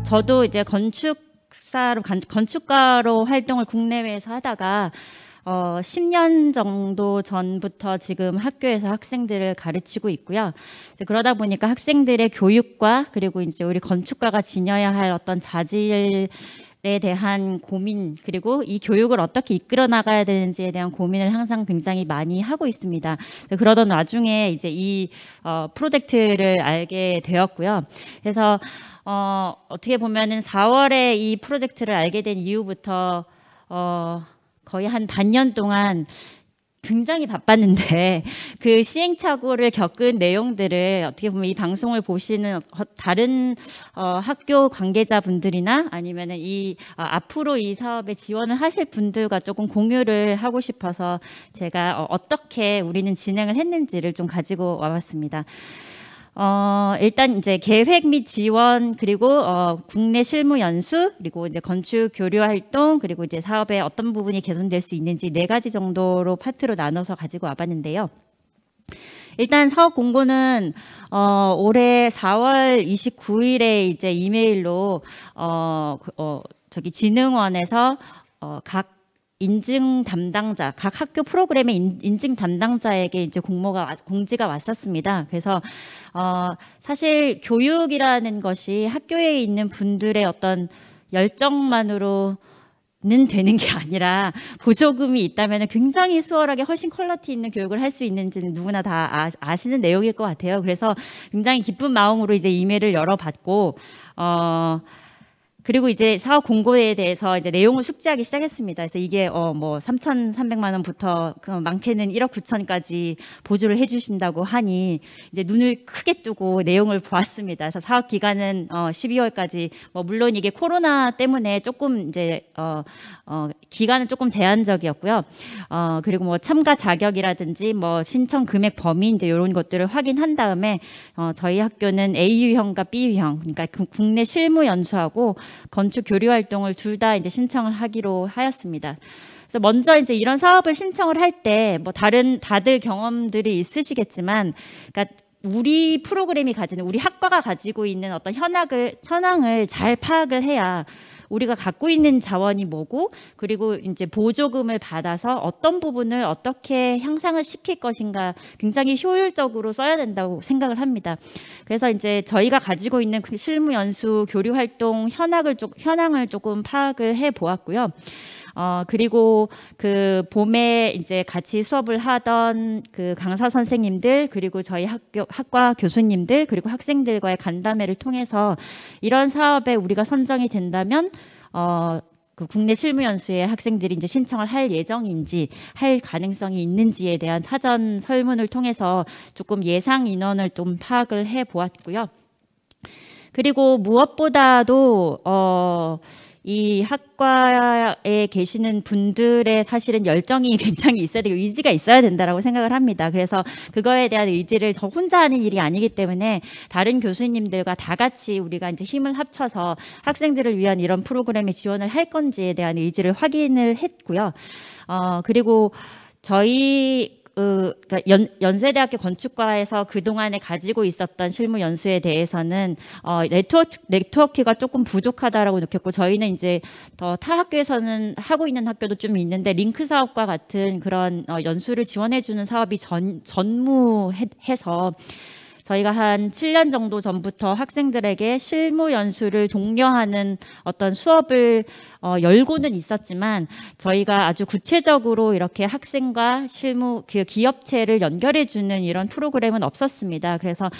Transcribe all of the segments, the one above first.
저도 이제 건축가로 활동을 국내외에서 하다가 10년 정도 전부터 지금 학교에서 학생들을 가르치고 있고요. 그러다 보니까 학생들의 교육과 그리고 이제 우리 건축가가 지녀야 할 어떤 자질에 대한 고민, 그리고 이 교육을 어떻게 이끌어 나가야 되는지에 대한 고민을 항상 굉장히 많이 하고 있습니다. 그러던 와중에 이제 이 프로젝트를 알게 되었고요. 그래서 어떻게 보면은 4월에 이 프로젝트를 알게 된 이후부터 거의 한 반년 동안 굉장히 바빴는데 그 시행착오를 겪은 내용들을 어떻게 보면 이 방송을 보시는 다른 학교 관계자분들이나 아니면은 앞으로 이 사업에 지원을 하실 분들과 조금 공유를 하고 싶어서 제가 어떻게 우리는 진행을 했는지를 좀 가지고 와봤습니다. 일단 이제 계획 및 지원, 그리고 국내 실무 연수, 그리고 이제 건축 교류 활동, 그리고 이제 사업의 어떤 부분이 개선될 수 있는지 4가지 정도로 파트로 나눠서 가지고 와봤는데요. 일단 사업 공고는 올해 4월 29일에 이제 이메일로 저기 진흥원에서 각 인증 담당자, 각 학교 프로그램의 인증 담당자에게 이제 공지가 왔었습니다. 그래서 사실 교육이라는 것이 학교에 있는 분들의 어떤 열정만으로는 되는 게 아니라 보조금이 있다면 굉장히 수월하게 훨씬 퀄리티 있는 교육을 할 수 있는지는 누구나 다 아시는 내용일 것 같아요. 그래서 굉장히 기쁜 마음으로 이제 이메일을 열어봤고 그리고 이제 사업 공고에 대해서 이제 내용을 숙지하기 시작했습니다. 그래서 이게 뭐 3,300만 원부터 많게는 1억 9천까지 보조를 해주신다고 하니 이제 눈을 크게 뜨고 내용을 보았습니다. 그래서 사업 기간은 12월까지, 뭐 물론 이게 코로나 때문에 조금 이제 기간은 조금 제한적이었고요. 그리고 뭐 참가 자격이라든지 뭐 신청 금액 범위 이제 이런 것들을 확인한 다음에 저희 학교는 A 유형과 B 유형, 그러니까 국내 실무 연수하고 건축 교류 활동을 둘 다 이제 신청을 하기로 하였습니다. 그래서 먼저 이제 이런 사업을 신청을 할 때 뭐 다들 경험들이 있으시겠지만, 그러니까 우리 프로그램이 가지는, 우리 학과가 가지고 있는 어떤 현황을 잘 파악을 해야 우리가 갖고 있는 자원이 뭐고, 그리고 이제 보조금을 받아서 어떤 부분을 어떻게 향상을 시킬 것인가 굉장히 효율적으로 써야 된다고 생각을 합니다. 그래서 이제 저희가 가지고 있는 그 실무 연수 교류 활동 현황을 조금 파악을 해 보았고요. 그리고 그 봄에 이제 같이 수업을 하던 그 강사 선생님들, 그리고 저희 학과 교수님들, 그리고 학생들과의 간담회를 통해서 이런 사업에 우리가 선정이 된다면 그 국내 실무 연수에 학생들이 이제 신청을 할 예정인지, 할 가능성이 있는지에 대한 사전 설문을 통해서 조금 예상 인원을 좀 파악을 해 보았고요. 그리고 무엇보다도 이 학과에 계시는 분들의 사실은 열정이 굉장히 있어야 되고 의지가 있어야 된다라고 생각을 합니다. 그래서 그거에 대한 의지를 저 혼자 하는 일이 아니기 때문에 다른 교수님들과 다 같이 우리가 이제 힘을 합쳐서 학생들을 위한 이런 프로그램에 지원을 할 건지에 대한 의지를 확인을 했고요. 그리고 저희 그러니까 연세대학교 건축과에서 그동안에 가지고 있었던 실무 연수에 대해서는 네트워크가 조금 부족하다라고 느꼈고, 저희는 이제 타 학교에서는 하고 있는 학교도 좀 있는데 링크 사업과 같은 그런 연수를 지원해주는 사업이 전무해서 저희가 한 7년 정도 전부터 학생들에게 실무 연수를 독려하는 어떤 수업을 열고는 있었지만, 저희가 아주 구체적으로 이렇게 학생과 실무 그 기업체를 연결해주는 이런 프로그램은 없었습니다. 그래서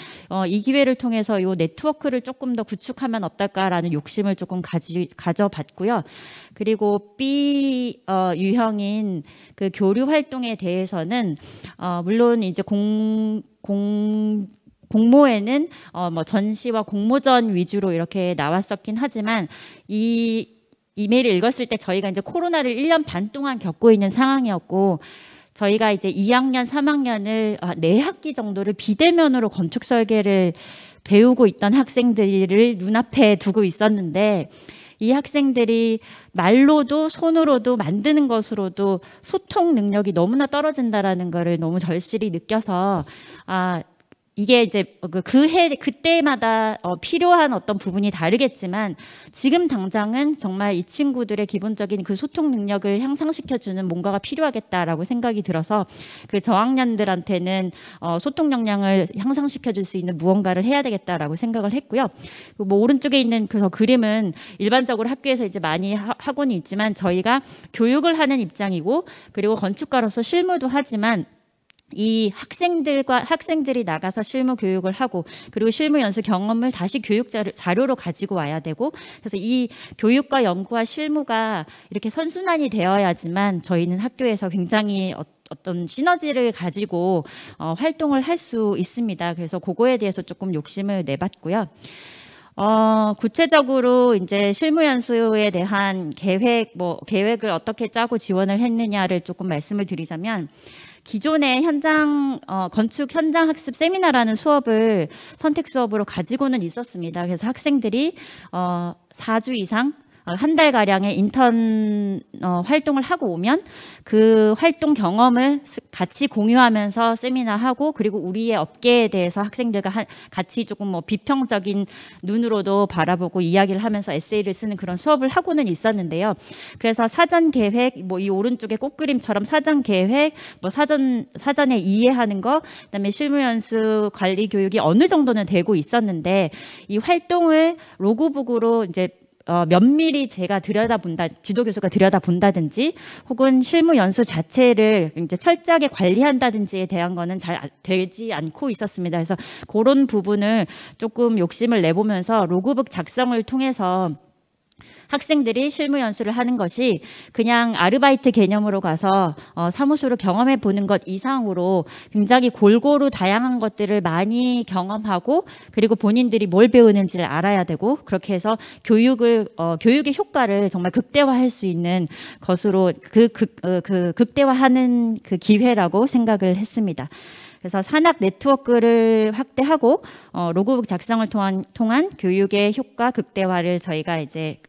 이 기회를 통해서 이 네트워크를 조금 더 구축하면 어떨까라는 욕심을 조금 가져봤고요. 그리고 B 유형인 그 교류 활동에 대해서는 물론 이제 공모에는 뭐 전시와 공모전 위주로 이렇게 나왔었긴 하지만, 이 이메일을 읽었을 때 저희가 이제 코로나를 1년 반 동안 겪고 있는 상황이었고, 저희가 이제 2학년, 3학년을 4학기 정도를 비대면으로 건축 설계를 배우고 있던 학생들을 눈앞에 두고 있었는데, 이 학생들이 말로도 손으로도 만드는 것으로도 소통 능력이 너무나 떨어진다라는 거를 너무 절실히 느껴서 이게 이제 그때마다 필요한 어떤 부분이 다르겠지만 지금 당장은 정말 이 친구들의 기본적인 그 소통 능력을 향상시켜주는 뭔가가 필요하겠다라고 생각이 들어서 그 저학년들한테는 소통 역량을 향상시켜줄 수 있는 무언가를 해야 되겠다라고 생각을 했고요. 뭐 오른쪽에 있는 그 그림은 일반적으로 학교에서 이제 많이 하고는 있지만 저희가 교육을 하는 입장이고 그리고 건축가로서 실무도 하지만 이 학생들이 나가서 실무 교육을 하고 그리고 실무 연수 경험을 다시 교육 자료로 가지고 와야 되고 그래서 이 교육과 연구와 실무가 이렇게 선순환이 되어야지만 저희는 학교에서 굉장히 어떤 시너지를 가지고 활동을 할 수 있습니다. 그래서 그거에 대해서 조금 욕심을 내봤고요. 구체적으로 이제 실무 연수에 대한 계획을 어떻게 짜고 지원을 했느냐를 조금 말씀을 드리자면 기존의 건축 현장 학습 세미나라는 수업을 선택 수업으로 가지고는 있었습니다. 그래서 학생들이 4주 이상 한 달가량의 인턴 활동을 하고 오면 그 활동 경험을 같이 공유하면서 세미나하고 그리고 우리의 업계에 대해서 학생들과 같이 조금 뭐 비평적인 눈으로도 바라보고 이야기를 하면서 에세이를 쓰는 그런 수업을 하고는 있었는데요. 그래서 사전 계획, 뭐 이 오른쪽의 꽃그림처럼 사전 계획, 뭐 사전에 이해하는 거, 그다음에 실무 연수 관리 교육이 어느 정도는 되고 있었는데 이 활동을 로그북으로 이제 면밀히 제가 지도 교수가 들여다본다든지 혹은 실무 연수 자체를 이제 철저하게 관리한다든지에 대한 거는 잘 되지 않고 있었습니다. 그래서 그런 부분을 조금 욕심을 내보면서 로그북 작성을 통해서 학생들이 실무 연수를 하는 것이 그냥 아르바이트 개념으로 가서 사무소로 경험해 보는 것 이상으로 굉장히 골고루 다양한 것들을 많이 경험하고 그리고 본인들이 뭘 배우는지를 알아야 되고 그렇게 해서 교육의 효과를 정말 극대화할 수 있는 것으로 극대화하는 그 기회라고 생각을 했습니다. 그래서 산학 네트워크를 확대하고 로그북 작성을 통한 교육의 효과 극대화를 저희가 이제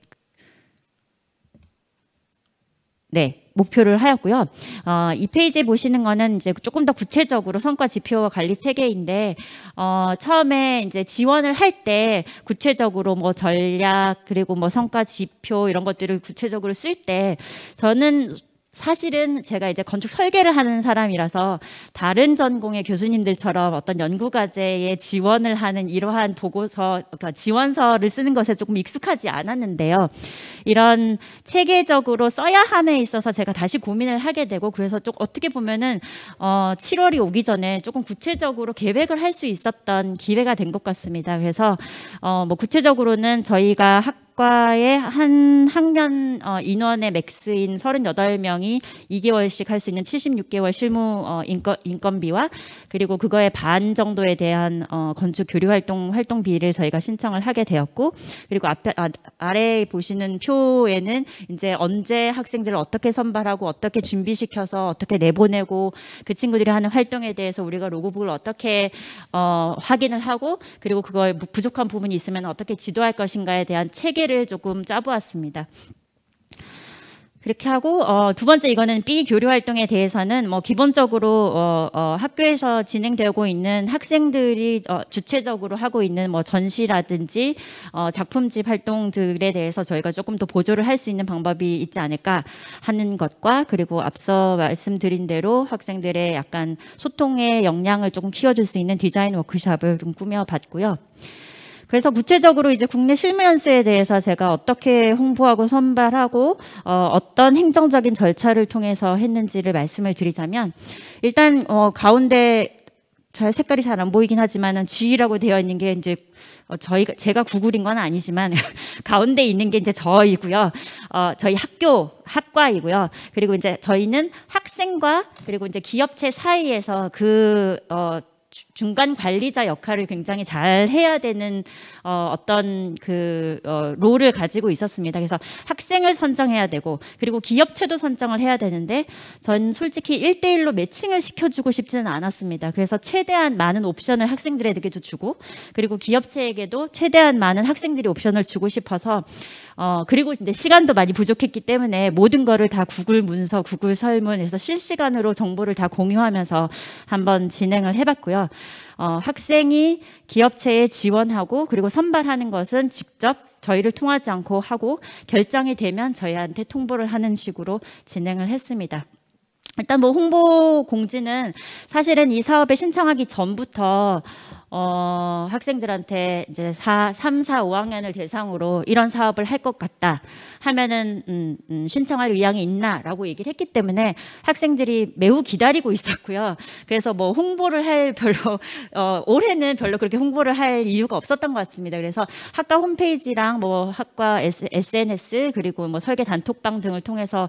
목표를 하였고요. 이 페이지에 보시는 거는 이제 조금 더 구체적으로 성과 지표 관리 체계인데, 처음에 이제 지원을 할 때 구체적으로 뭐 전략, 그리고 뭐 성과 지표 이런 것들을 구체적으로 쓸 때 저는 사실은 제가 이제 건축 설계를 하는 사람이라서 다른 전공의 교수님들처럼 어떤 연구과제에 지원을 하는 이러한 그러니까 지원서를 쓰는 것에 조금 익숙하지 않았는데요. 이런 체계적으로 써야 함에 있어서 제가 다시 고민을 하게 되고 그래서 좀 어떻게 보면은 7월이 오기 전에 조금 구체적으로 계획을 할 수 있었던 기회가 된 것 같습니다. 그래서 뭐 구체적으로는 저희가 과의 한 학년 인원의 맥스인 38명이 2개월씩 할 수 있는 76개월 실무 인건비와 그리고 그거의 반 정도에 대한 건축 교류 활동비를 저희가 신청을 하게 되었고 그리고 아래에 보시는 표에는 이제 언제 학생들을 어떻게 선발하고 어떻게 준비시켜서 어떻게 내보내고 그 친구들이 하는 활동에 대해서 우리가 로그북을 어떻게 확인을 하고 그리고 그거에 부족한 부분이 있으면 어떻게 지도할 것인가에 대한 체계를 조금 짜보았습니다. 그렇게 하고 두 번째 이거는 B 교류 활동에 대해서는 뭐 기본적으로 학교에서 진행되고 있는 학생들이 주체적으로 하고 있는 뭐 전시라든지 작품집 활동들에 대해서 저희가 조금 더 보조를 할 수 있는 방법이 있지 않을까 하는 것과 그리고 앞서 말씀드린 대로 학생들의 약간 소통의 역량을 조금 키워줄 수 있는 디자인 워크숍을 좀 꾸며봤고요. 그래서 구체적으로 이제 국내 실무 연수에 대해서 제가 어떻게 홍보하고 선발하고 어떤 행정적인 절차를 통해서 했는지를 말씀을 드리자면 일단 가운데 색깔이 잘 안 보이긴 하지만은 G라고 되어 있는 게 이제 제가 구글인 건 아니지만 가운데 있는 게 이제 저이고요. 저희 학과이고요. 그리고 이제 저희는 학생과 그리고 이제 기업체 사이에서 중간 관리자 역할을 굉장히 잘 해야 되는 어떤 롤을 가지고 있었습니다. 그래서 학생을 선정해야 되고 그리고 기업체도 선정을 해야 되는데 전 솔직히 1대1로 매칭을 시켜주고 싶지는 않았습니다. 그래서 최대한 많은 옵션을 학생들에게도 주고 그리고 기업체에게도 최대한 많은 학생들이 옵션을 주고 싶어서 그리고 이제 시간도 많이 부족했기 때문에 모든 거를 다 구글 문서, 구글 설문에서 실시간으로 정보를 다 공유하면서 한번 진행을 해봤고요. 학생이 기업체에 지원하고 그리고 선발하는 것은 직접 저희를 통하지 않고 하고 결정이 되면 저희한테 통보를 하는 식으로 진행을 했습니다. 일단 뭐 홍보 공지는 사실은 이 사업에 신청하기 전부터 학생들한테 이제 3, 4, 5학년을 대상으로 이런 사업을 할 것 같다 하면은 신청할 의향이 있나라고 얘기를 했기 때문에 학생들이 매우 기다리고 있었고요. 그래서 뭐 홍보를 할 별로 올해는 별로 그렇게 홍보를 할 이유가 없었던 것 같습니다. 그래서 학과 홈페이지랑 뭐 학과 SNS 그리고 뭐 설계 단톡방 등을 통해서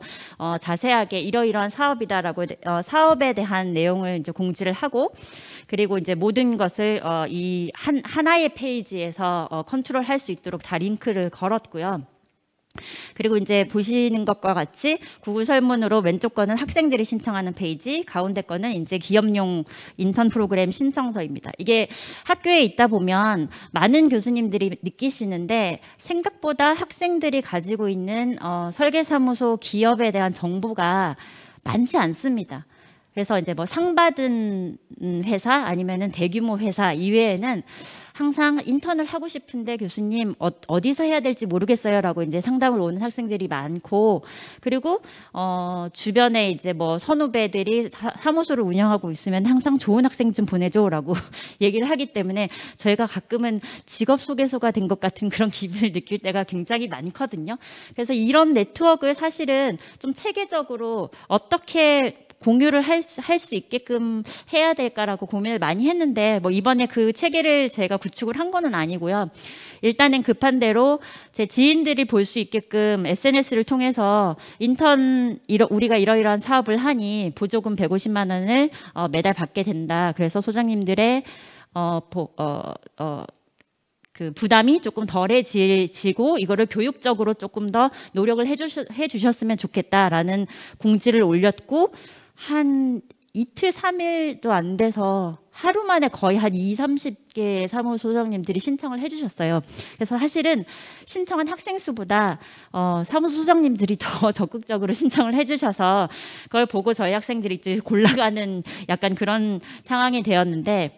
자세하게 이러이러한 사업이다라고 사업에 대한 내용을 이제 공지를 하고 그리고 이제 모든 것을 이 하나의 페이지에서 컨트롤할 수 있도록 다 링크를 걸었고요. 그리고 이제 보시는 것과 같이 구글 설문으로 왼쪽 거는 학생들이 신청하는 페이지, 가운데 거는 이제 기업용 인턴 프로그램 신청서입니다. 이게 학교에 있다 보면 많은 교수님들이 느끼시는데 생각보다 학생들이 가지고 있는 설계사무소 기업에 대한 정보가 많지 않습니다. 그래서 이제 뭐 상 받은 회사 아니면은 대규모 회사 이외에는 항상 인턴을 하고 싶은데 교수님 어디서 해야 될지 모르겠어요라고 이제 상담을 오는 학생들이 많고 그리고 주변에 이제 뭐 선후배들이 사무소를 운영하고 있으면 항상 좋은 학생 좀 보내줘라고 얘기를 하기 때문에 저희가 가끔은 직업 소개소가 된 것 같은 그런 기분을 느낄 때가 굉장히 많거든요. 그래서 이런 네트워크를 사실은 좀 체계적으로 어떻게 공유를 할 수 있게끔 해야 될까라고 고민을 많이 했는데 뭐 이번에 그 체계를 제가 구축을 한 거는 아니고요. 일단은 급한 대로 제 지인들이 볼 수 있게끔 SNS를 통해서 인턴 우리가 이러이러한 사업을 하니 보조금 150만 원을 매달 받게 된다. 그래서 소장님들의 그 부담이 조금 덜해지고 이거를 교육적으로 조금 더 노력을 해주셨으면 좋겠다라는 공지를 올렸고 한 이틀 3일도 안 돼서 하루 만에 거의 한 20-30개의 사무소장님들이 신청을 해주셨어요. 그래서 사실은 신청한 학생 수보다 사무소장님들이 더 적극적으로 신청을 해주셔서 그걸 보고 저희 학생들이 이제 골라가는 약간 그런 상황이 되었는데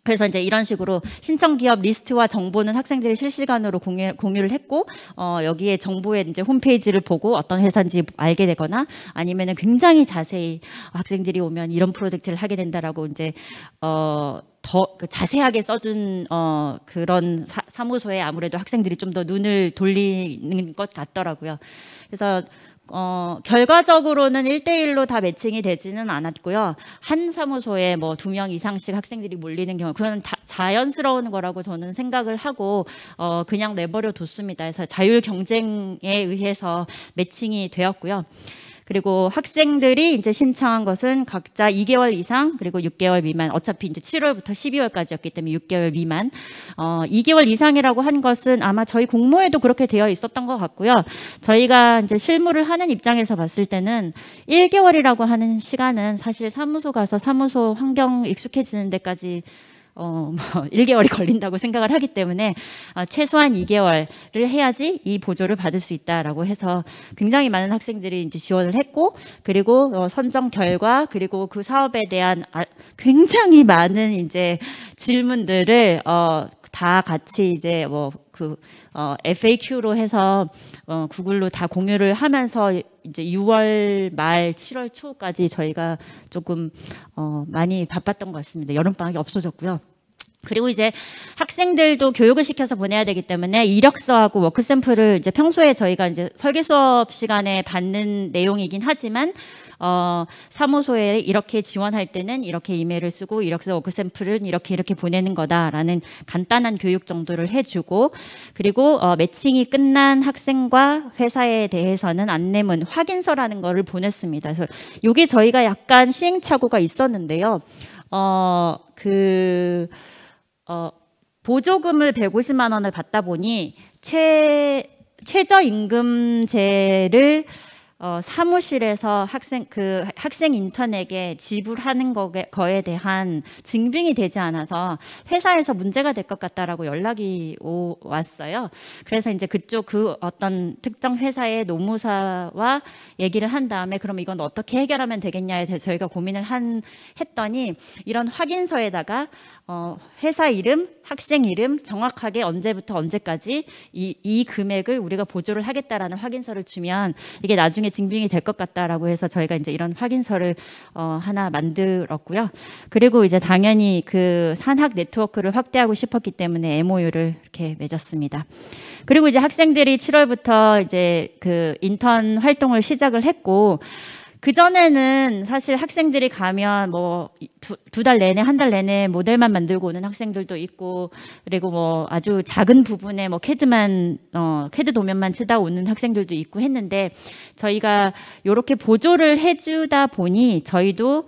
그래서 이제 이런 식으로 신청 기업 리스트와 정보는 학생들이 실시간으로 공유를 했고 여기에 정보에 이제 홈페이지를 보고 어떤 회사인지 알게 되거나 아니면은 굉장히 자세히 학생들이 오면 이런 프로젝트를 하게 된다라고 이제 더 자세하게 써준 그런 사무소에 아무래도 학생들이 좀 더 눈을 돌리는 것 같더라고요. 그래서 결과적으로는 1대1로 다 매칭이 되지는 않았고요. 한 사무소에 뭐 2명 이상씩 학생들이 몰리는 경우, 그건 자연스러운 거라고 저는 생각을 하고, 그냥 내버려 뒀습니다. 그래서 자율 경쟁에 의해서 매칭이 되었고요. 그리고 학생들이 이제 신청한 것은 각자 2개월 이상 그리고 6개월 미만, 어차피 이제 7월부터 12월까지였기 때문에 6개월 미만, 2개월 이상이라고 한 것은 아마 저희 공모에도 그렇게 되어 있었던 것 같고요. 저희가 이제 실무를 하는 입장에서 봤을 때는 1개월이라고 하는 시간은 사실 사무소 가서 사무소 환경 익숙해지는 데까지 뭐 1개월이 걸린다고 생각을 하기 때문에 최소한 2개월을 해야지 이 보조를 받을 수 있다라고 해서 굉장히 많은 학생들이 이제 지원을 했고, 그리고 선정 결과 그리고 그 사업에 대한 굉장히 많은 이제 질문들을 다 같이 이제 뭐 그 FAQ로 해서 구글로 다 공유를 하면서 이제 6월 말 7월 초까지 저희가 조금 많이 바빴던 것 같습니다. 여름방학이 없어졌고요. 그리고 이제 학생들도 교육을 시켜서 보내야 되기 때문에 이력서하고 워크 샘플을 이제 평소에 저희가 이제 설계 수업 시간에 받는 내용이긴 하지만 사무소에 이렇게 지원할 때는 이렇게 이메일을 쓰고 이력서 워크 샘플은 이렇게 보내는 거다라는 간단한 교육 정도를 해주고, 그리고 매칭이 끝난 학생과 회사에 대해서는 안내문 확인서라는 거를 보냈습니다. 그래서 이게 저희가 약간 시행착오가 있었는데요. 보조금을 150만 원을 받다 보니 최저임금제를 사무실에서 학생 인턴에게 지불하는 거에 대한 증빙이 되지 않아서 회사에서 문제가 될 것 같다라고 연락이 왔어요. 그래서 이제 그쪽 어떤 특정 회사의 노무사와 얘기를 한 다음에 그럼 이건 어떻게 해결하면 되겠냐에 대해서 저희가 고민을 했더니 이런 확인서에다가 회사 이름, 학생 이름, 정확하게 언제부터 언제까지 이 금액을 우리가 보조를 하겠다라는 확인서를 주면 이게 나중에 증빙이 될 것 같다라고 해서 저희가 이제 이런 확인서를 하나 만들었고요. 그리고 이제 당연히 그 산학 네트워크를 확대하고 싶었기 때문에 MOU를 이렇게 맺었습니다. 그리고 이제 학생들이 7월부터 이제 그 인턴 활동을 시작을 했고, 그전에는 사실 학생들이 가면 뭐 두 달 내내, 한 달 내내 모델만 만들고 오는 학생들도 있고, 그리고 뭐 아주 작은 부분에 뭐 캐드 도면만 쓰다 오는 학생들도 있고 했는데, 저희가 이렇게 보조를 해주다 보니 저희도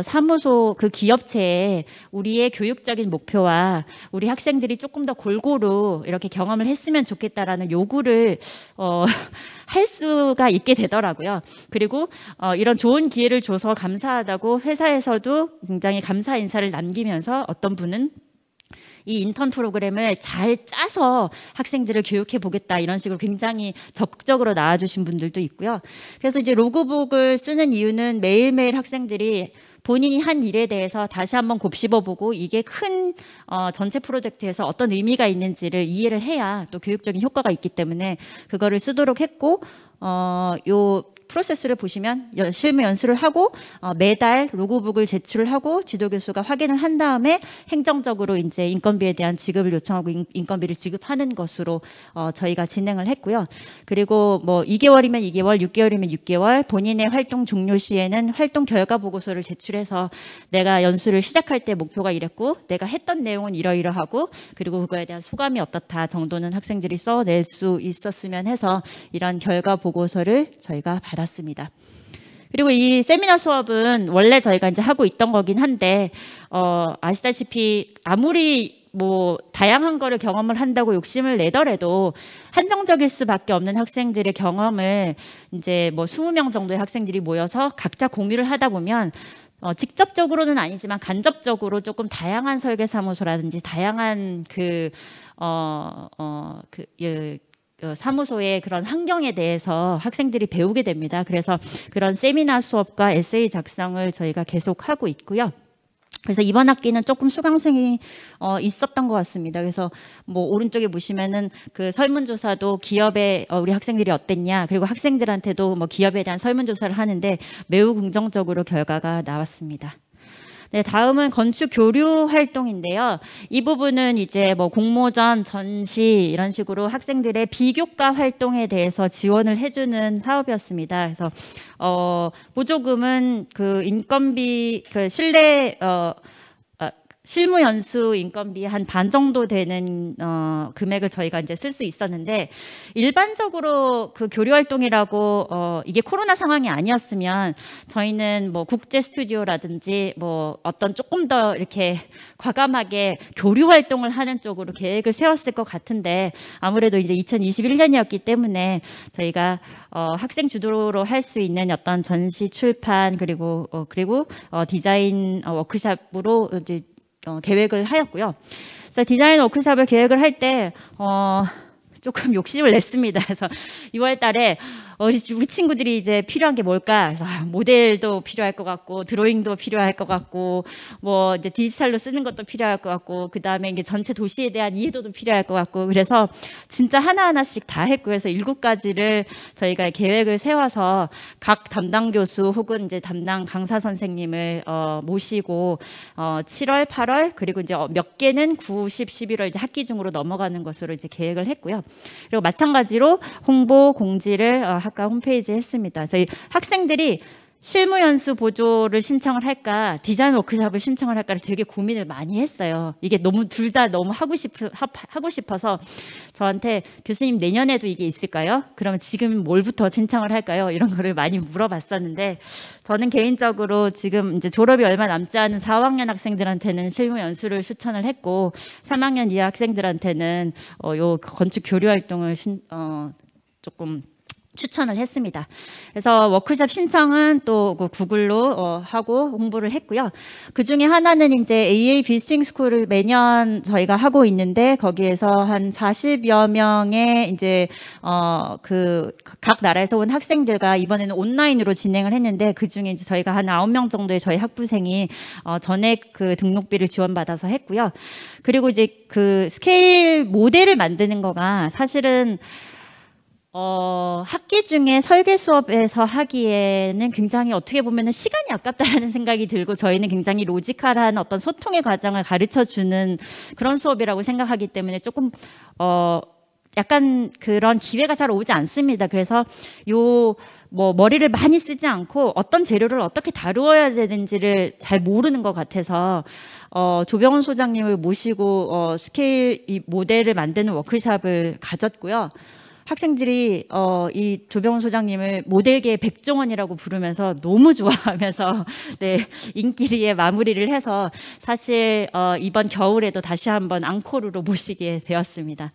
사무소 그 기업체에 우리의 교육적인 목표와 우리 학생들이 조금 더 골고루 이렇게 경험을 했으면 좋겠다라는 요구를 할 수가 있게 되더라고요. 그리고 이런 좋은 기회를 줘서 감사하다고 회사에서도 굉장히 감사 인사를 남기면서 어떤 분은 이 인턴 프로그램을 잘 짜서 학생들을 교육해 보겠다 이런 식으로 굉장히 적극적으로 나와주신 분들도 있고요. 그래서 이제 로그북을 쓰는 이유는 매일매일 학생들이 본인이 한 일에 대해서 다시 한번 곱씹어보고 이게 큰 전체 프로젝트에서 어떤 의미가 있는지를 이해를 해야 또 교육적인 효과가 있기 때문에 그거를 쓰도록 했고, 요 프로세스를 보시면 실무 연수를 하고 매달 로그북을 제출을 하고 지도교수가 확인을 한 다음에 행정적으로 이제 인건비에 대한 지급을 요청하고 인건비를 지급하는 것으로 저희가 진행을 했고요. 그리고 뭐 2개월이면 2개월, 6개월이면 6개월, 본인의 활동 종료 시에는 활동 결과 보고서를 제출해서 내가 연수를 시작할 때 목표가 이랬고 내가 했던 내용은 이러이러하고 그리고 그거에 대한 소감이 어떻다 정도는 학생들이 써낼 수 있었으면 해서 이런 결과 보고서를 저희가 받았습니다. 그리고 이 세미나 수업은 원래 저희가 이제 하고 있던 거긴 한데 아시다시피 아무리 뭐 다양한 거를 경험을 한다고 욕심을 내더라도 한정적일 수밖에 없는 학생들의 경험을 이제 뭐 20명 정도의 학생들이 모여서 각자 공유를 하다 보면 직접적으로는 아니지만 간접적으로 조금 다양한 설계사무소라든지 다양한 사무소의 그런 환경에 대해서 학생들이 배우게 됩니다. 그래서 그런 세미나 수업과 에세이 작성을 저희가 계속 하고 있고요. 그래서 이번 학기는 조금 수강생이 있었던 것 같습니다. 그래서 뭐 오른쪽에 보시면은 그 설문조사도 기업에 우리 학생들이 어땠냐, 그리고 학생들한테도 뭐 기업에 대한 설문조사를 하는데 매우 긍정적으로 결과가 나왔습니다. 네, 다음은 건축 교류 활동인데요. 이 부분은 이제 뭐 공모전, 전시 이런 식으로 학생들의 비교과 활동에 대해서 지원을 해주는 사업이었습니다. 그래서 보조금은 그 인건비 그 실무 연수 인건비 한 반 정도 되는 금액을 저희가 이제 쓸 수 있었는데, 일반적으로 그 교류 활동이라고 이게 코로나 상황이 아니었으면 저희는 뭐 국제 스튜디오라든지 뭐 어떤 조금 더 이렇게 과감하게 교류 활동을 하는 쪽으로 계획을 세웠을 것 같은데, 아무래도 이제 2021년이었기 때문에 저희가 학생 주도로 할 수 있는 어떤 전시 출판 그리고 디자인 워크숍으로 이제 계획을 하였고요. 그래서 디자인 워크숍을 계획을 할 때 조금 욕심을 냈습니다. 그래서 6월 달에 우리 친구들이 이제 필요한 게 뭘까? 그래서 모델도 필요할 것 같고, 드로잉도 필요할 것 같고, 뭐 이제 디지털로 쓰는 것도 필요할 것 같고, 그 다음에 이게 전체 도시에 대한 이해도도 필요할 것 같고, 그래서 진짜 하나하나씩 다 했고요. 그래서 7가지를 저희가 계획을 세워서 각 담당 교수 혹은 이제 담당 강사 선생님을 모시고 7월, 8월 그리고 이제 몇 개는 9, 10, 11월 이제 학기 중으로 넘어가는 것으로 이제 계획을 했고요. 그리고 마찬가지로 홍보 공지를 학과 홈페이지에 했습니다. 저희 학생들이 실무 연수 보조를 신청을 할까 디자인 워크숍을 신청을 할까를 되게 고민을 많이 했어요. 이게 너무 둘 다 너무 하고 싶어서 저한테 교수님 내년에도 이게 있을까요? 그러면 지금 뭘부터 신청을 할까요? 이런 거를 많이 물어봤었는데, 저는 개인적으로 지금 이제 졸업이 얼마 남지 않은 4학년 학생들한테는 실무 연수를 추천을 했고 3학년 이하 학생들한테는 요 건축 교류 활동을 조금 추천을 했습니다. 그래서 워크숍 신청은 또 그 구글로 하고 홍보를 했고요. 그 중에 하나는 이제 AA 비스팅 스쿨을 매년 저희가 하고 있는데 거기에서 한 40여 명의 이제 그 각 나라에서 온 학생들과 이번에는 온라인으로 진행을 했는데 그 중에 이제 저희가 한 9명 정도의 저희 학부생이 전액 그 등록비를 지원받아서 했고요. 그리고 이제 그 스케일 모델을 만드는 거가 사실은 학기 중에 설계 수업에서 하기에는 굉장히 어떻게 보면 시간이 아깝다는 생각이 들고 저희는 굉장히 로지컬한 어떤 소통의 과정을 가르쳐 주는 그런 수업이라고 생각하기 때문에 조금 약간 그런 기회가 잘 오지 않습니다. 그래서 뭐 머리를 많이 쓰지 않고 어떤 재료를 어떻게 다루어야 되는지를 잘 모르는 것 같아서 조병훈 소장님을 모시고 스케일 이 모델을 만드는 워크숍을 가졌고요. 학생들이 이 조병훈 소장님을 모델계의 백종원이라고 부르면서 너무 좋아하면서 네, 인기리에 마무리를 해서 사실 이번 겨울에도 다시 한번 앙코르로 모시게 되었습니다.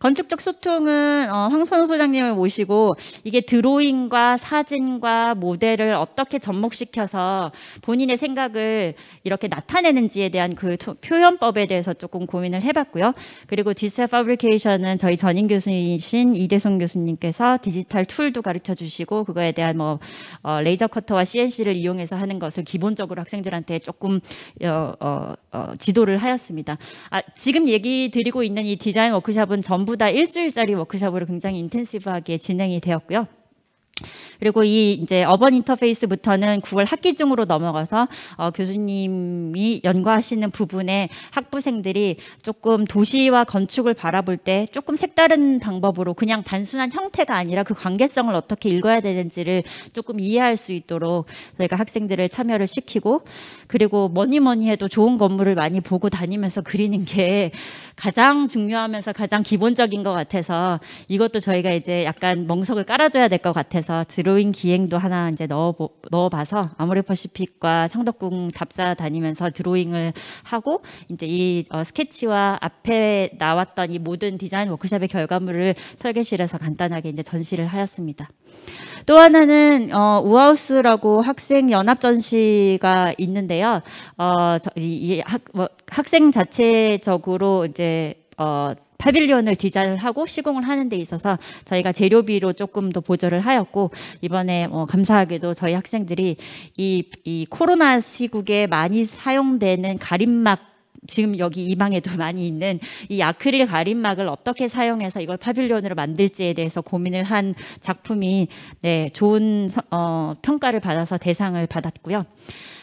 건축적 소통은 황선우 소장님을 모시고 이게 드로잉과 사진과 모델을 어떻게 접목시켜서 본인의 생각을 이렇게 나타내는지에 대한 그 표현법에 대해서 조금 고민을 해봤고요. 그리고 디지털 패브리케이션은 저희 전임 교수이신 이대송 교수님께서 디지털 툴도 가르쳐 주시고 그거에 대한 뭐 레이저 커터와 CNC를 이용해서 하는 것을 기본적으로 학생들한테 조금 지도를 하였습니다. 지금 얘기 드리고 있는 이 디자인 워크숍은 전부 다 일주일짜리 워크숍으로 굉장히 인텐시브하게 진행이 되었고요. 그리고 이 이제 어번 인터페이스부터는 9월 학기 중으로 넘어가서 교수님이 연구하시는 부분에 학부생들이 조금 도시와 건축을 바라볼 때 조금 색다른 방법으로 그냥 단순한 형태가 아니라 그 관계성을 어떻게 읽어야 되는지를 조금 이해할 수 있도록 저희가 학생들을 참여를 시키고 그리고 뭐니 해도 좋은 건물을 많이 보고 다니면서 그리는 게 가장 중요하면서 가장 기본적인 것 같아서 이것도 저희가 이제 약간 멍석을 깔아줘야 될 것 같아서 드로잉 기행도 하나 이제 넣어봐서 아모레퍼시픽과 상덕궁 답사 다니면서 드로잉을 하고 이제 이 스케치와 앞에 나왔던 이 모든 디자인 워크숍의 결과물을 설계실에서 간단하게 이제 전시를 하였습니다. 또 하나는 우하우스라고 학생 연합 전시가 있는데요. 학생 자체적으로 이제 파빌리온을 디자인을 하고 시공을 하는 데 있어서 저희가 재료비로 조금 더 보조를 하였고 이번에 감사하게도 저희 학생들이 이 코로나 시국에 많이 사용되는 가림막 지금 여기 이 방에도 많이 있는 이 아크릴 가림막을 어떻게 사용해서 이걸 파빌리온으로 만들지에 대해서 고민을 한 작품이 네, 좋은 평가를 받아서 대상을 받았고요.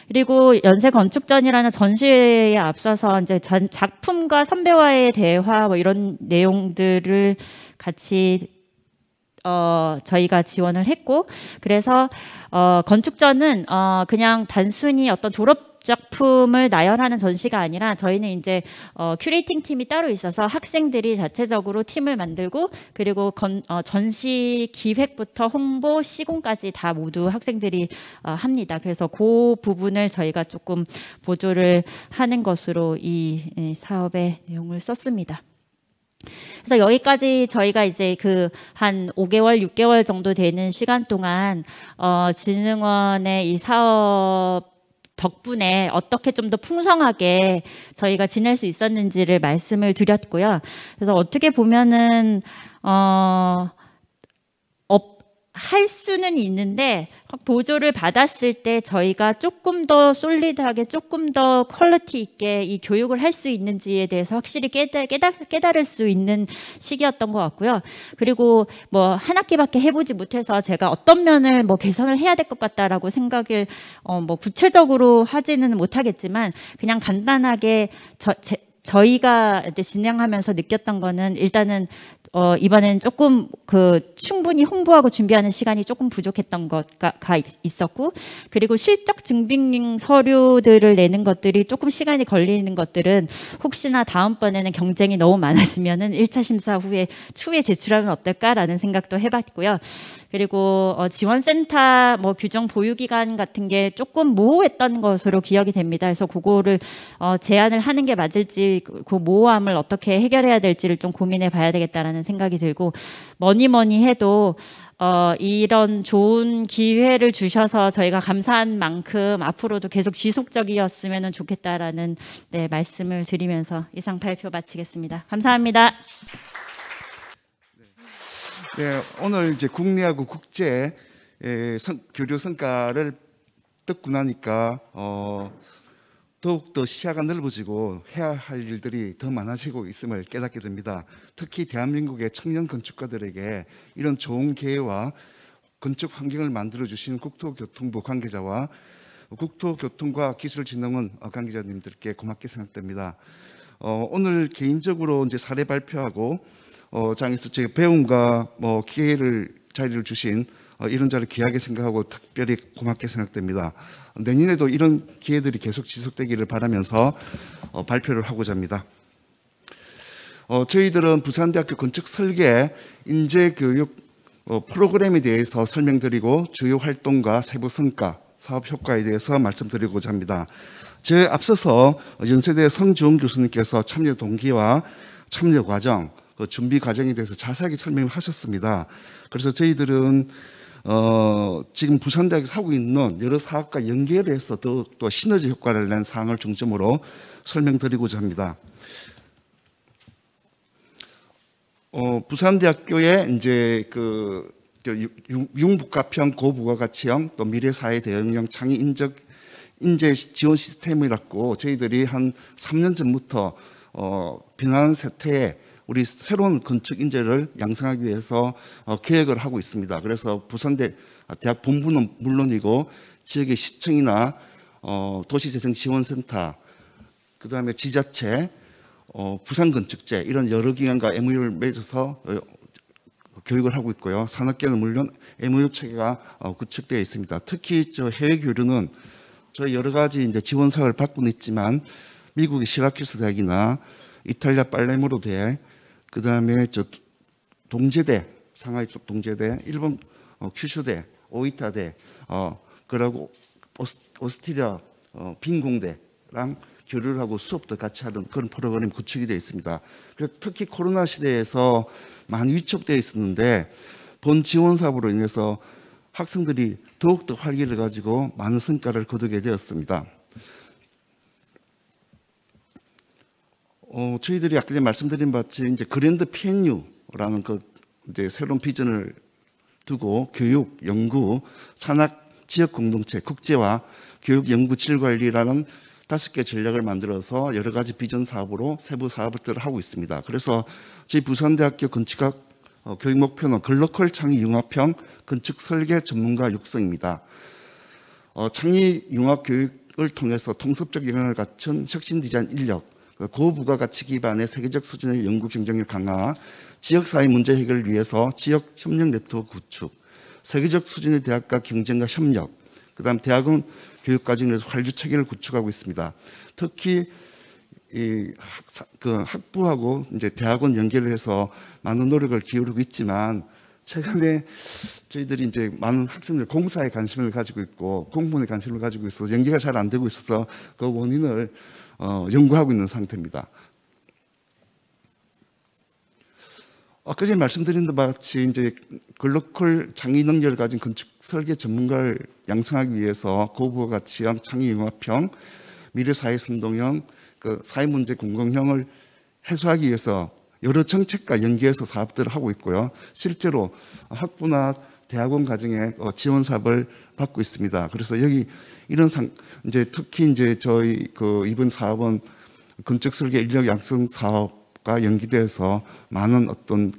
그리고 연세 건축전이라는 전시회에 앞서서 이제 작품과 선배와의 대화 뭐 이런 내용들을 같이 저희가 지원을 했고 그래서 건축전은 그냥 단순히 어떤 졸업 작품을 나열하는 전시가 아니라 저희는 이제 큐레이팅 팀이 따로 있어서 학생들이 자체적으로 팀을 만들고 그리고 전시 기획부터 홍보, 시공까지 다 모두 학생들이 합니다. 그래서 그 부분을 저희가 조금 보조를 하는 것으로 이 사업의 내용을 썼습니다. 그래서 여기까지 저희가 이제 그 한 5개월, 6개월 정도 되는 시간 동안 진흥원의 이 사업 덕분에 어떻게 좀 더 풍성하게 저희가 지낼 수 있었는지를 말씀을 드렸고요. 그래서 어떻게 보면은 할 수는 있는데 보조를 받았을 때 저희가 조금 더 솔리드하게 조금 더 퀄리티 있게 이 교육을 할 수 있는지에 대해서 확실히 깨달을 수 있는 시기였던 것 같고요. 그리고 뭐 한 학기밖에 해보지 못해서 제가 어떤 면을 뭐 개선을 해야 될 것 같다라고 생각을 뭐 구체적으로 하지는 못하겠지만 그냥 간단하게 저희가 이제 진행하면서 느꼈던 거는 일단은 이번에는 조금 충분히 홍보하고 준비하는 시간이 조금 부족했던 것가 있었고 그리고 실적 증빙 서류들을 내는 것들이 조금 시간이 걸리는 것들은 혹시나 다음번에는 경쟁이 너무 많아지면은 1차 심사 후에 추후에 제출하면 어떨까라는 생각도 해봤고요. 그리고 지원센터 뭐 규정 보유기간 같은 게 조금 모호했던 것으로 기억이 됩니다. 그래서 그거를 제한을 하는 게 맞을지 그 모호함을 어떻게 해결해야 될지를 좀 고민해 봐야 되겠다라는 생각이 들고 뭐니 해도 이런 좋은 기회를 주셔서 저희가 감사한 만큼 앞으로도 계속 지속적이었으면 좋겠다라는 네, 말씀을 드리면서 이상 발표 마치겠습니다. 감사합니다. 네, 오늘 이제 국내하고 국제 교류 성과를 듣고 나니까 더욱더 시야가 넓어지고 해야 할 일들이 더 많아지고 있음을 깨닫게 됩니다. 특히 대한민국의 청년 건축가들에게 이런 좋은 기회와 건축 환경을 만들어주신 국토교통부 관계자와 국토교통과 기술진흥원 관계자님들께 고맙게 생각됩니다. 오늘 개인적으로 이제 사례 발표하고 장에서 제 배움과 자리를 주신 이런 자를 귀하게 생각하고 특별히 고맙게 생각됩니다. 내년에도 이런 기회들이 계속 지속되기를 바라면서 발표를 하고자 합니다. 저희들은 부산대학교 건축설계 인재교육 프로그램에 대해서 설명드리고 주요 활동과 세부 성과, 사업 효과에 대해서 말씀드리고자 합니다. 제 앞서서 연세대 성주홍 교수님께서 참여 동기와 참여 과정, 준비 과정에 대해서 자세하게 설명을 하셨습니다. 그래서 저희들은 지금 부산대학에서 하고 있는 여러 사업과 연계해서 더욱더 시너지 효과를 낸 사항을 중점으로 설명드리고자 합니다. 부산대학교의 이제 융복합형 고부가가치형 또 미래사회 대응형 창의 인재 지원 시스템이라고 저희들이 한 3년 전부터 변화하는 세태에 우리 새로운 건축 인재를 양성하기 위해서 계획을 하고 있습니다. 그래서 부산대 대학 본부는 물론이고 지역의 시청이나 도시재생지원센터, 그 다음에 지자체, 부산건축제 이런 여러 기관과 MOU를 맺어서 교육을 하고 있고요. 산업계는 물론 MOU 체계가 구축되어 있습니다. 특히 해외 교류는 저희 여러 가지 이제 지원 사업을 받고는 있지만 미국의 시라큐스 대학이나 이탈리아 팔레모로 대학, 그 다음에 동제대, 상하이 쪽 동제대, 일본 큐슈대, 오이타대, 그리고 오스트리아 빈공대랑 교류를 하고 수업도 같이 하는 그런 프로그램이 구축이 되어 있습니다. 그래서 특히 코로나 시대에서 많이 위축되어 있었는데 본 지원 사업으로 인해서 학생들이 더욱더 활기를 가지고 많은 성과를 거두게 되었습니다. 저희들이 아까 전에 말씀드린 바같이 이제 그랜드 PNU라는 이제 새로운 비전을 두고 교육, 연구, 산학, 지역 공동체, 국제화, 교육, 연구, 질 관리라는 5개 전략을 만들어서 여러 가지 비전 사업으로 세부 사업들을 하고 있습니다. 그래서 저희 부산대학교 건축학 교육 목표는 글로컬 창의 융합형 건축 설계 전문가 육성입니다. 창의 융합 교육을 통해서 통섭적 영향을 갖춘 혁신 디자인 인력, 고부가가치 기반의 세계적 수준의 연구 경쟁력 강화, 지역사회 문제 해결을 위해서 지역 협력 네트워크 구축, 세계적 수준의 대학과 경쟁과 협력, 그 다음 대학원 교육과정에서 활주 체계를 구축하고 있습니다. 특히 학부하고 이제 대학원 연계를 해서 많은 노력을 기울이고 있지만 최근에 저희들이 이제 많은 학생들 공사에 관심을 가지고 있고 공무원에 관심을 가지고 있어서 연계가 잘 안 되고 있어서 그 원인을 연구하고 있는 상태입니다. 아까 전에 말씀드린 것 같이 이제 글로컬 창의 능력을 가진 건축 설계 전문가를 양성하기 위해서 고부가 가치형 창의 융합형 미래 사회 선동형 사회 문제 공공형을 해소하기 위해서 여러 정책과 연계해서 사업들을 하고 있고요. 실제로 학부나 대학원 과정에 지원 사업을 받고 있습니다. 그래서 여기 이런 이제 특히 이제 저희 이번 사업은 건축 설계 인력 양성 사업과 연계돼서 많은 어떤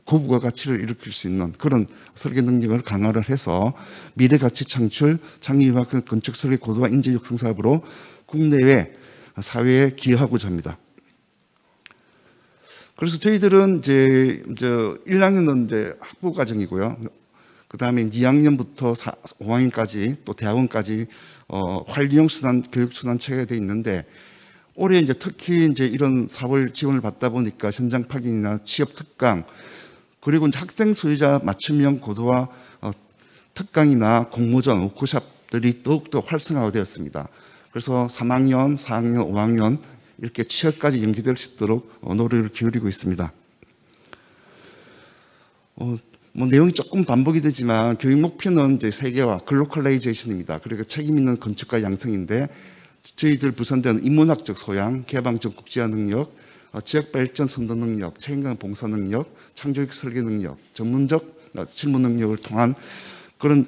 고부가 가치를 일으킬 수 있는 그런 설계 능력을 강화를 해서 미래 가치 창출, 창의와 건축 설계 고도화 인재 육성 사업으로 국내외 사회에 기여하고자 합니다. 그래서 저희들은 이제 1학년은 이제 학부 과정이고요. 그 다음에 2학년부터 5학년까지 또 대학원까지 활용 수단, 교육 수단 체계가 되어 있는데 올해 이제 특히 이제 이런 사업을 지원을 받다 보니까 현장 파견이나 취업 특강 그리고 이제 학생 소유자 맞춤형 고도화 특강이나 공모전, 워크숍들이 더욱더 활성화되었습니다. 그래서 3학년, 4학년, 5학년 이렇게 취업까지 연계될 수 있도록 노력을 기울이고 있습니다. 뭐 내용이 조금 반복이 되지만 교육 목표는 이제 세계화, 글로컬라이제이션입니다. 그리고 책임 있는 건축가 양성인데 저희들 부산대는 인문학적 소양, 개방적 국제화 능력, 지역 발전 선도 능력, 책임감 봉사 능력, 창조적 설계 능력, 전문적 실무 능력을 통한 그런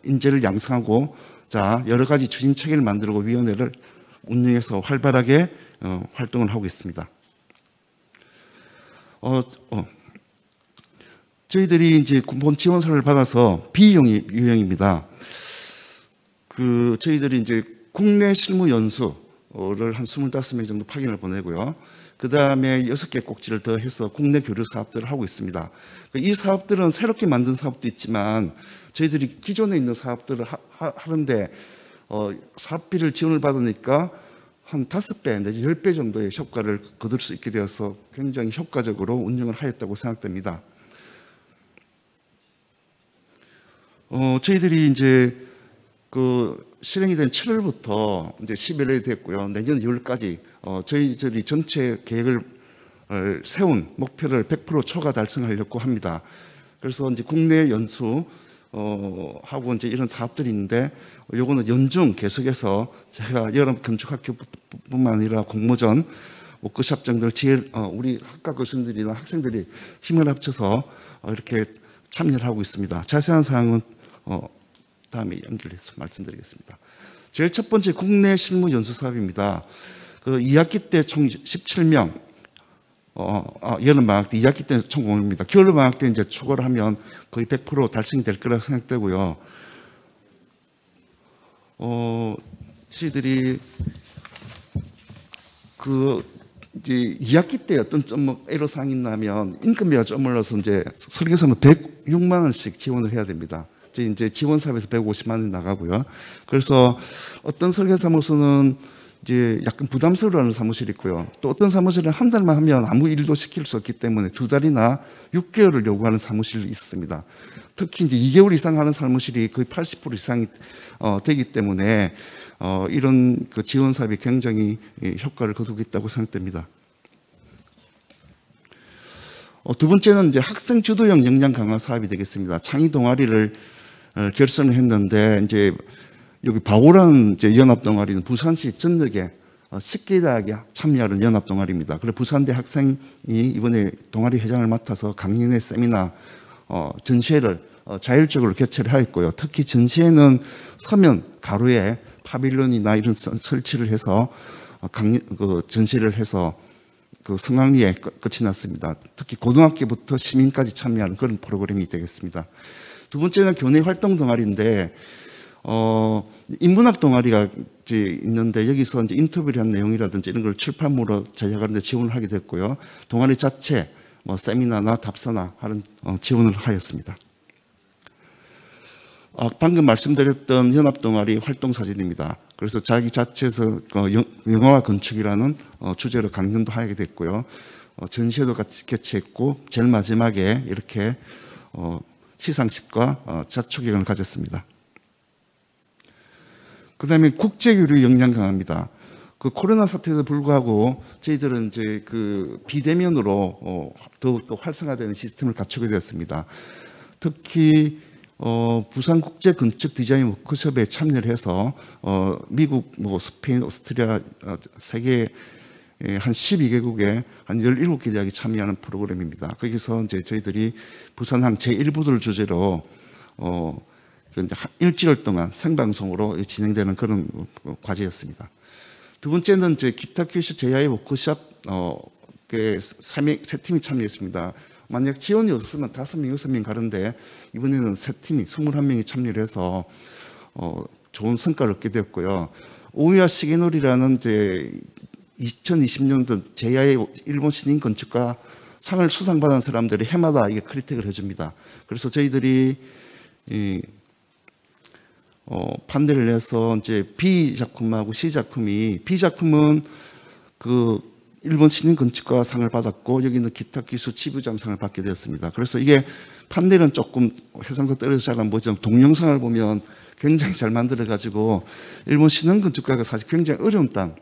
인재를 양성하고 자 여러 가지 추진 체계를 만들고 위원회를 운영해서 활발하게 활동을 하고 있습니다. 저희들이 이제 군본 지원서를 받아서 비용이 유형입니다. 저희들이 이제 국내 실무 연수를 한 25명 정도 파견을 보내고요. 그 다음에 6개 꼭지를 더해서 국내 교류 사업들을 하고 있습니다. 이 사업들은 새롭게 만든 사업도 있지만 저희들이 기존에 있는 사업들을 하는데 사업비를 지원을 받으니까 한 5배 내지 10배 정도의 효과를 거둘 수 있게 되어서 굉장히 효과적으로 운영을 하였다고 생각됩니다. 저희들이 이제 실행이 된 7월부터 이제 11월이 됐고요. 내년 2월까지 저희들이 전체 계획을 세운 목표를 100% 초과 달성하려고 합니다. 그래서 이제 국내 연수 하고 이제 이런 사업들이 있는데 요거는 연중 계속해서 제가 여러 건축학교뿐만 아니라 공모전, 워크숍 등을 우리 학과 교수님들이나 학생들이 힘을 합쳐서 이렇게 참여를 하고 있습니다. 자세한 사항은 다음에 연결해서 말씀드리겠습니다. 제일 첫 번째 국내 실무 연수 사업입니다. 2학기 때 총 17명, 여름방학 때 2학기 때 총 5명입니다. 겨울방학 때 이제 추가를 하면 거의 100% 달성이 될 거라고 생각되고요. 저희들이 이제 2학기 때 어떤 좀 애로사항이 있냐면 인건비가 좀 올라서 이제 설계사는 106만 원씩 지원을 해야 됩니다. 이제 지원 사업에서 150만 원이 나가고요. 그래서 어떤 설계사무소는 이제 약간 부담스러워하는 사무실이 있고요. 또 어떤 사무실은 한 달만 하면 아무 일도 시킬 수 없기 때문에 2달이나 6개월을 요구하는 사무실이 있습니다. 특히 이제 2개월 이상 하는 사무실이 거의 80% 이상이 되기 때문에 이런 지원 사업이 굉장히 효과를 거두고 있다고 생각됩니다. 두 번째는 이제 학생 주도형 역량 강화 사업이 되겠습니다. 창의 동아리를 결성을 했는데 이제 여기 바오라는 이제 연합 동아리는 부산시 전역에 10개 대학이 참여하는 연합 동아리입니다. 그래서 부산대 학생이 이번에 동아리 회장을 맡아서 강연회, 세미나, 전시회를 자율적으로 개최를 하였고요. 특히 전시회는 서면 가로에 파빌론이나 이런 설치를 해서 전시를 해서 성황리에 끝이 났습니다. 특히 고등학교부터 시민까지 참여하는 그런 프로그램이 되겠습니다. 두 번째는 교내 활동 동아리인데 인문학 동아리가 이제 있는데 여기서 이제 인터뷰를 한 내용이라든지 이런 걸 출판물로 제작하는데 지원을 하게 됐고요. 동아리 자체 세미나나 답사나 하는 지원을 하였습니다. 방금 말씀드렸던 연합 동아리 활동 사진입니다. 그래서 자기 자체에서 영화와 건축이라는 주제로 강연도 하게 됐고요. 전시회도 같이 개최했고 제일 마지막에 이렇게 시상식과 자초기간을 가졌습니다. 그 다음에 국제교류 역량 강화입니다. 코로나 사태에도 불구하고 저희들은 이제 비대면으로 더욱더 활성화되는 시스템을 갖추게 되었습니다. 특히 부산 국제 건축 디자인 워크숍에 참여를 해서 미국, 스페인, 오스트리아 세계 한 12개국에 한 17개 대학이 참여하는 프로그램입니다. 거기서 이제 저희들이 부산항 제1부도를 주제로 일주일 동안 생방송으로 진행되는 그런 과제였습니다. 두 번째는 이제 기타 큐슈 제야의 워크숍 세 팀이 참여했습니다. 만약 지원이 없으면 5명, 6명 가는데 이번에는 3팀이 21명이 참여를 해서 좋은 성과를 얻게 되었고요. 오이와 시게노리라는 이제 2020년도 제야의 일본 신인 건축가 상을 수상받은 사람들이 해마다 이게 크리틱을 해줍니다. 그래서 저희들이 판대를 내서 이제 B 작품하고 C 작품이 B 작품은 일본 신인 건축가상을 받았고 여기는 기타 기술 지부장상을 받게 되었습니다. 그래서 이게 판넬은 조금 해상도 떨어져서 잘 안 보이지만 동영상을 보면 굉장히 잘 만들어 가지고 일본 신인 건축가가 사실 굉장히 어려운 땅,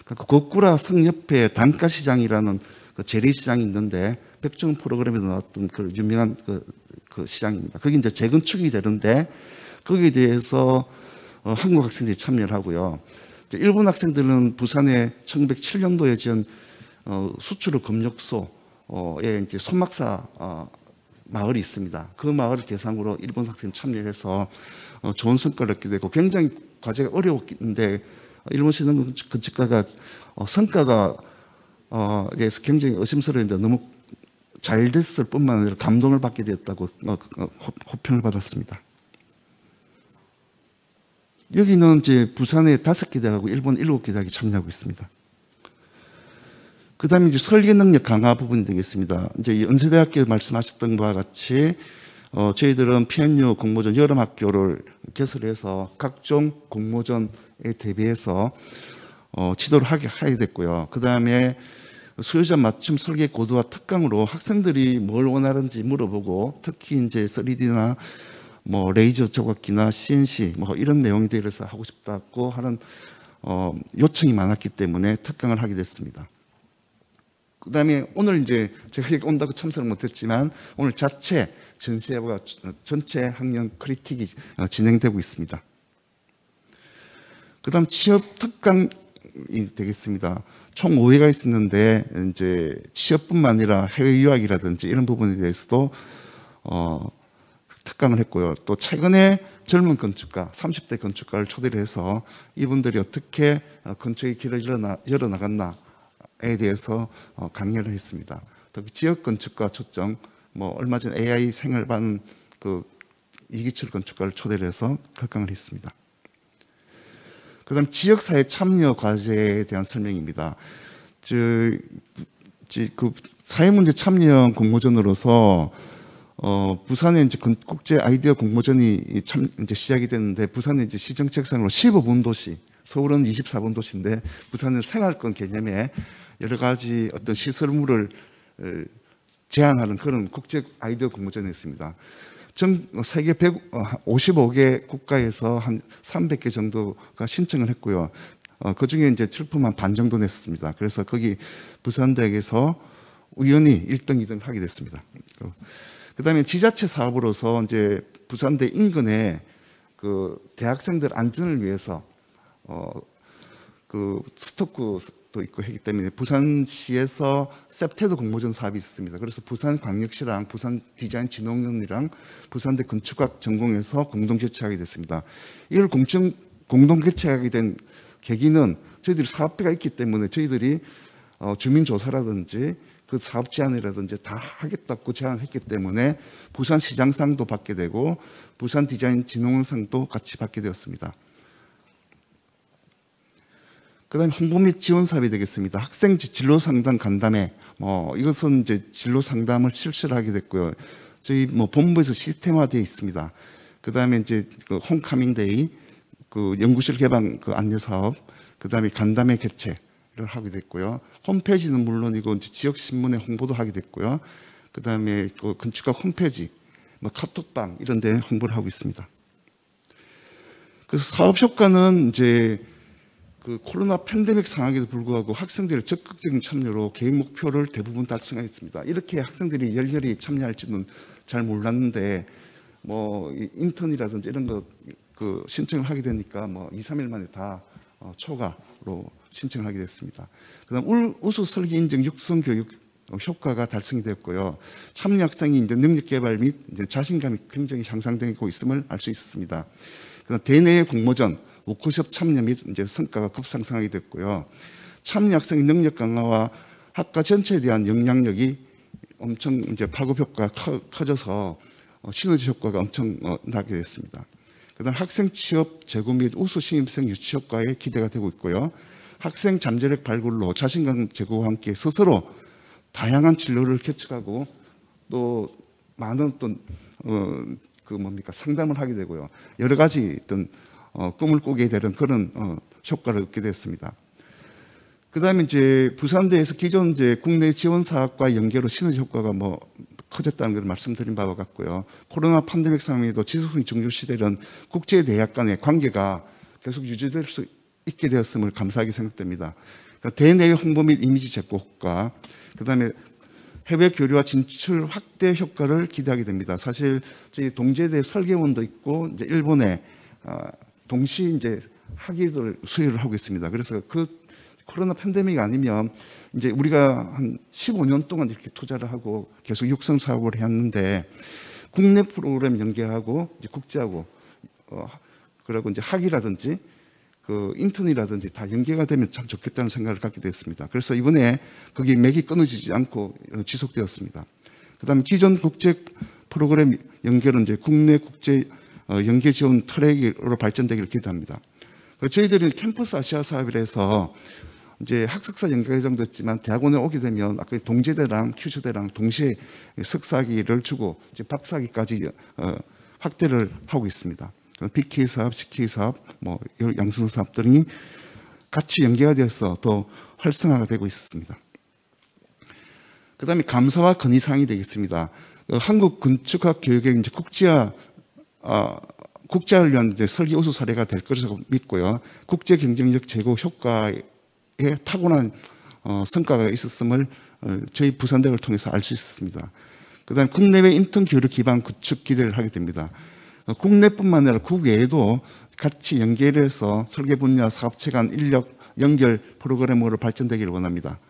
그러니까 고쿠라 성 옆에 단가 시장이라는 그 재래시장이 있는데 백종 프로그램에 나왔던 그 유명한 그 시장입니다. 거기 이제 재건축이 되는데 거기에 대해서 한국 학생들이 참여를 하고요. 일본 학생들은 부산에 1907년도에 지은 수출의 검역소에 이제 손막사 마을이 있습니다. 그 마을을 대상으로 일본 학생 참여해서 좋은 성과를 얻게 되고 굉장히 과제가 어려웠는데 일본 신흥 건축가가 성과가 에서 굉장히 의심스러운데 너무 잘 됐을 뿐만 아니라 감동을 받게 되었다고 호평을 받았습니다. 여기는 이제 부산에 5개 대학하고 일본 7개 대학이 참여하고 있습니다. 그 다음에 이제 설계 능력 강화 부분이 되겠습니다. 이제 연세대학교 말씀하셨던 바와 같이 저희들은 PNU 공모전 여름학교를 개설해서 각종 공모전에 대비해서 지도를 하게 됐고요. 그 다음에 수요자 맞춤 설계 고도화 특강으로 학생들이 뭘 원하는지 물어보고 특히 이제 3D나 뭐 레이저 조각기나 CNC 뭐 이런 내용에 대해서 하고 싶다고 하는 요청이 많았기 때문에 특강을 하게 됐습니다. 그다음에 오늘 이제 제가 여기 온다고 참석을 못했지만 오늘 자체 전시회와 전체 학년 크리틱이 진행되고 있습니다. 그다음 취업 특강이 되겠습니다. 총 5회가 있었는데 이제 취업뿐만 아니라 해외 유학이라든지 이런 부분에 대해서도 특강을 했고요. 또 최근에 젊은 건축가, 30대 건축가를 초대를 해서 이분들이 어떻게 건축의 길을 열어나갔나에 대해서 강연을 했습니다. 특히 지역 건축가 초청, 뭐 얼마 전 AI 생활반 그 이기철 건축가를 초대를 해서 특강을 했습니다. 그다음 지역사회 참여 과제에 대한 설명입니다. 그 사회문제 참여형 공모전으로서 부산에 이제 국제 아이디어 공모전이 이제 시작이 됐는데 부산에 이제 시정책상으로 15분 도시, 서울은 24분 도시인데 부산은 생활권 개념에 여러 가지 어떤 시설물을 제안하는 그런 국제 아이디어 공모전이 있습니다. 세계 155개 국가에서 한 300개 정도가 신청을 했고요. 그 중에 이제 출품한 반 정도 냈습니다. 그래서 거기 부산대학에서 우연히 1등, 2등 하게 됐습니다. 그다음에 지자체 사업으로서 이제 부산대 인근에 그 대학생들 안전을 위해서 그 스토크도 있고 하기 때문에 부산시에서 셉테드 공모전 사업이 있습니다. 그래서 부산광역시랑 부산디자인진흥원이랑 부산대 건축학 전공에서 공동 개최하게 됐습니다. 이걸 공동 개최하게 된 계기는 저희들이 사업비가 있기 때문에 저희들이 주민조사라든지 그 사업 제안이라든지 다 하겠다고 제안을 했기 때문에 부산시장상도 받게 되고 부산디자인진흥원상도 같이 받게 되었습니다. 그다음에 홍보 및 지원 사업이 되겠습니다. 학생 진로 상담 간담회, 이것은 이제 진로 상담을 실시를 하게 됐고요. 저희 본부에서 시스템화되어 있습니다. 그다음에 이제 그 홈카밍 데이, 그 연구실 개방 그 안내 사업, 그다음에 간담회 개최를 하게 됐고요. 홈페이지는 물론이고 이제 지역 신문에 홍보도 하게 됐고요. 그다음에 그 건축가 홈페이지, 카톡방 이런 데 홍보를 하고 있습니다. 그래서 사업 효과는 이제 그 코로나 팬데믹 상황에도 불구하고 학생들의 적극적인 참여로 계획 목표를 대부분 달성했습니다. 이렇게 학생들이 열렬히 참여할지는 잘 몰랐는데 인턴이라든지 이런 거 그 신청을 하게 되니까 2, 3일 만에 다 초과로 신청을 하게 됐습니다. 그다음 우수 설계 인증 육성 교육 효과가 달성이 되었고요. 참여 학생이 이제 능력 개발 및 이제 자신감이 굉장히 향상되고 있음을 알 수 있었습니다. 그다음 대내외 공모전 워크숍 참여 및 이제 성과가 급상승하게 됐고요. 참여 학생의 능력 강화와 학과 전체에 대한 영향력이 엄청 이제 파급 효과가 커져서 시너지 효과가 엄청 나게 됐습니다. 그다음 학생 취업 제고 및 우수 신입생 유치 효과에 기대가 되고 있고요. 학생 잠재력 발굴로 자신감 제고와 함께 스스로 다양한 진로를 개척하고 또 많은 어떤 상담을 하게 되고요. 여러 가지 어떤 꿈을 꾸게 되는 그런 효과를 얻게 됐습니다. 그다음에 이제 부산대에서 기존 이제 국내 지원 사업과 연계로 시너지 효과가 뭐 커졌다는 것을 말씀드린 바와 같고요. 코로나 팬데믹 상황에도 지속성 중요 시대는 국제 대학 간의 관계가 계속 유지될 수 있게 되었음을 감사하게 생각됩니다. 그러니까 대내외 홍보 및 이미지 제고 효과, 그다음에 해외 교류와 진출 확대 효과를 기대하게 됩니다. 사실 저희 동제대 설계원도 있고 이제 일본에 동시 이제 학위들 수여를 하고 있습니다. 그래서 그 코로나 팬데믹이 아니면 이제 우리가 한 15년 동안 이렇게 투자를 하고 계속 육성 사업을 했는데 국내 프로그램 연계하고 이제 국제하고 그리고 이제 학위라든지 그 인턴이라든지 다 연계가 되면 참 좋겠다는 생각을 갖게 됐습니다. 그래서 이번에 거기 맥이 끊어지지 않고 지속되었습니다. 그다음에 기존 국제 프로그램 연결은 이제 국내 국제 연계 지원 트랙으로 발전되기를 기대합니다. 저희들은 캠퍼스 아시아 사업을 해서 이제 학석사 연계가 예정됐지만 대학원에 오게 되면 아까 동제대랑 큐즈대랑 동시에 석사학위를 주고 이제 박사학위까지 확대를 하고 있습니다. PK 사업, CK 사업, 뭐 양성 사업 등이 같이 연계가 되어서 더 활성화가 되고 있습니다. 그다음에 감사와 건의사항이 되겠습니다. 한국 건축학 교육의 이제 국제화를 위한 이제 설계 우수 사례가 될 것이라고 믿고요. 국제 경쟁력 제고 효과에 타고난 성과가 있었음을 저희 부산대학을 통해서 알 수 있었습니다. 그다음에 국내외 인턴 교류 기반 구축 기대를 하게 됩니다. 국내뿐만 아니라 국외에도 같이 연결해서 설계 분야 사업체 간 인력 연결 프로그램으로 발전되기를 원합니다.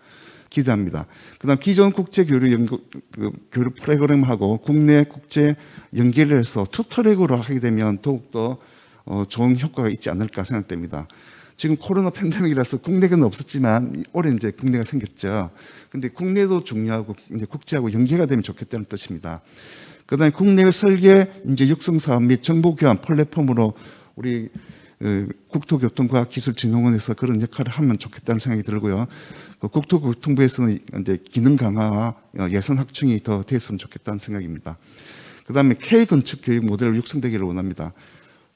기대합니다. 그다음 기존 국제 교류 교류 프로그램하고 국내 국제 연계를 해서 투 트랙으로 하게 되면 더욱더 좋은 효과가 있지 않을까 생각됩니다. 지금 코로나 팬데믹이라서 국내는 없었지만 올해 이제 국내가 생겼죠. 근데 국내도 중요하고 이제 국제하고 연계가 되면 좋겠다는 뜻입니다. 그다음에 국내외 설계 이제 육성 사업 및 정보 교환 플랫폼으로 우리 국토교통과학기술진흥원에서 그런 역할을 하면 좋겠다는 생각이 들고요. 국토교통부에서는 이제 기능 강화와 예산 확충이 더 됐으면 좋겠다는 생각입니다. 그다음에 K 건축 교육 모델을 육성되기를 원합니다.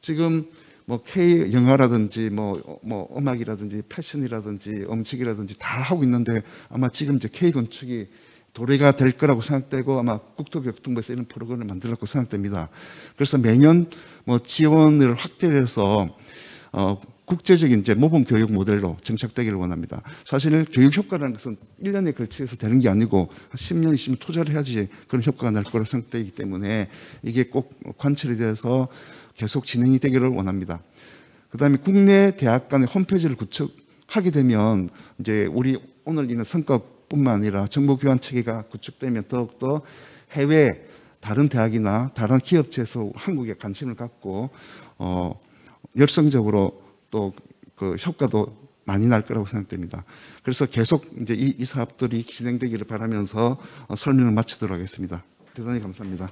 지금 뭐 K 영화라든지 뭐 음악이라든지 패션이라든지 음식이라든지 다 하고 있는데 아마 지금 이제 K 건축이 도래가 될 거라고 생각되고 아마 국토교통부에서 이런 프로그램을 만들었고 생각됩니다. 그래서 매년 뭐 지원을 확대해서 국제적인 이제 모범 교육 모델로 정착되기를 원합니다. 사실 교육 효과라는 것은 1년에 걸쳐서 되는 게 아니고 10년, 20년 투자를 해야지 그런 효과가 날 거라고 생각되기 때문에 이게 꼭 관철이 돼서 계속 진행이 되기를 원합니다. 그다음에 국내 대학 간의 홈페이지를 구축하게 되면 이제 우리 오늘 있는 성과뿐만 아니라 정보 교환 체계가 구축되면 더욱더 해외 다른 대학이나 다른 기업체에서 한국에 관심을 갖고 열성적으로 또 그 효과도 많이 날 거라고 생각됩니다. 그래서 계속 이제 이 사업들이 진행되기를 바라면서 설명을 마치도록 하겠습니다. 대단히 감사합니다.